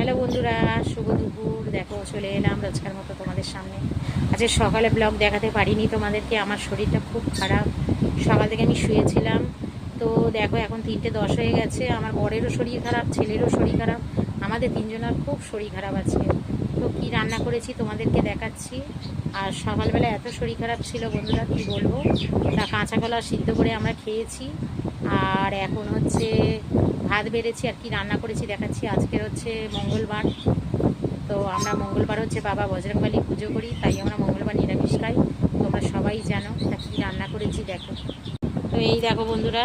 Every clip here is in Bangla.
হ্যালো বন্ধুরা, শুভ দুপুর। দেখো চলে এলাম রোজকার মতো তোমাদের সামনে। আজকে সকালে ব্লগ দেখাতে পারিনি তোমাদেরকে, আমার শরীরটা খুব খারাপ। সকাল থেকে আমি শুয়েছিলাম। তো দেখো এখন 3:10 হয়ে গেছে। আমার বরেরও শরীর খারাপ, ছেলেরও শরীর খারাপ, আমাদের তিনজনের খুব শরীর খারাপ আছে। তো কি রান্না করেছি তোমাদেরকে দেখাচ্ছি। আর সকালবেলা এত শরীর খারাপ ছিল বন্ধুরা, কি বলবো। তা কাঁচা কলা সিদ্ধ করে আমরা খেয়েছি। আর এখন হচ্ছে ভাত বেড়েছি। আর কি রান্না করেছি দেখাচ্ছি। আজকের হচ্ছে মঙ্গলবার। তো আমরা মঙ্গলবার হচ্ছে বাবা বজরংবলী পুজো করি, তাই আমরা মঙ্গলবার নিরামিষ খাই, তোমরা সবাই জানো। তা কী রান্না করেছি দেখো। তো এই দেখো বন্ধুরা,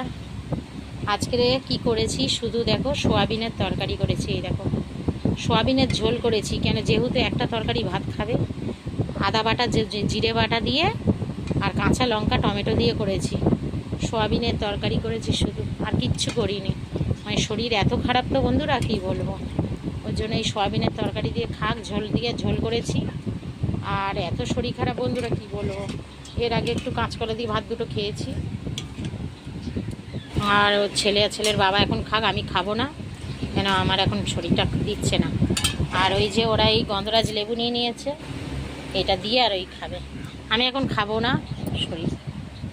আজকে কি করেছি শুধু দেখো, সোয়াবিনের তরকারি করেছি। এই দেখো সোয়াবিনের ঝোল করেছি, কেন যেহেতু একটা তরকারি ভাত খাবে। আদা বাটা, জিরে বাটা দিয়ে আর কাঁচা লঙ্কা টমেটো দিয়ে করেছি। সোয়াবিনের তরকারি করেছি শুধু, আর কিচ্ছু করিনি। মানে শরীর এত খারাপ তো বন্ধুরা, কী বলবো। ওর জন্য এই সোয়াবিনের তরকারি দিয়ে ঝোল দিয়ে ঝোল করেছি। আর এত শরীর খারাপ বন্ধুরা, কী বলবো। এর আগে একটু কাঁচকলা দিয়ে ভাত দুটো খেয়েছি। আর ওর ছেলের বাবা এখন খাক, আমি খাবো না, কেন আমার এখন শরীরটা দিচ্ছে না। আর ওই যে ওরা এই গন্ধরাজ লেবু নিয়ে নিয়েছে, এটা দিয়ে আর ওই খাবে। আমি এখন খাবো না, শরীর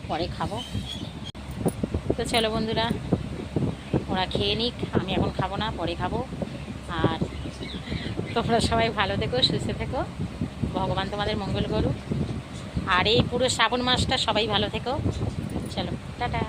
পরে খাবো। তো চলো বন্ধুরা, ওরা খেয়ে নিক, আমি এখন খাবো না, পরে খাবো। আর তোমরা সবাই ভালো থেকো, সুস্থ থেকো, ভগবান তোমাদের মঙ্গল করুক। আর এই পুরো শ্রাবণ মাসটা সবাই ভালো থেকো। চলো টাটা।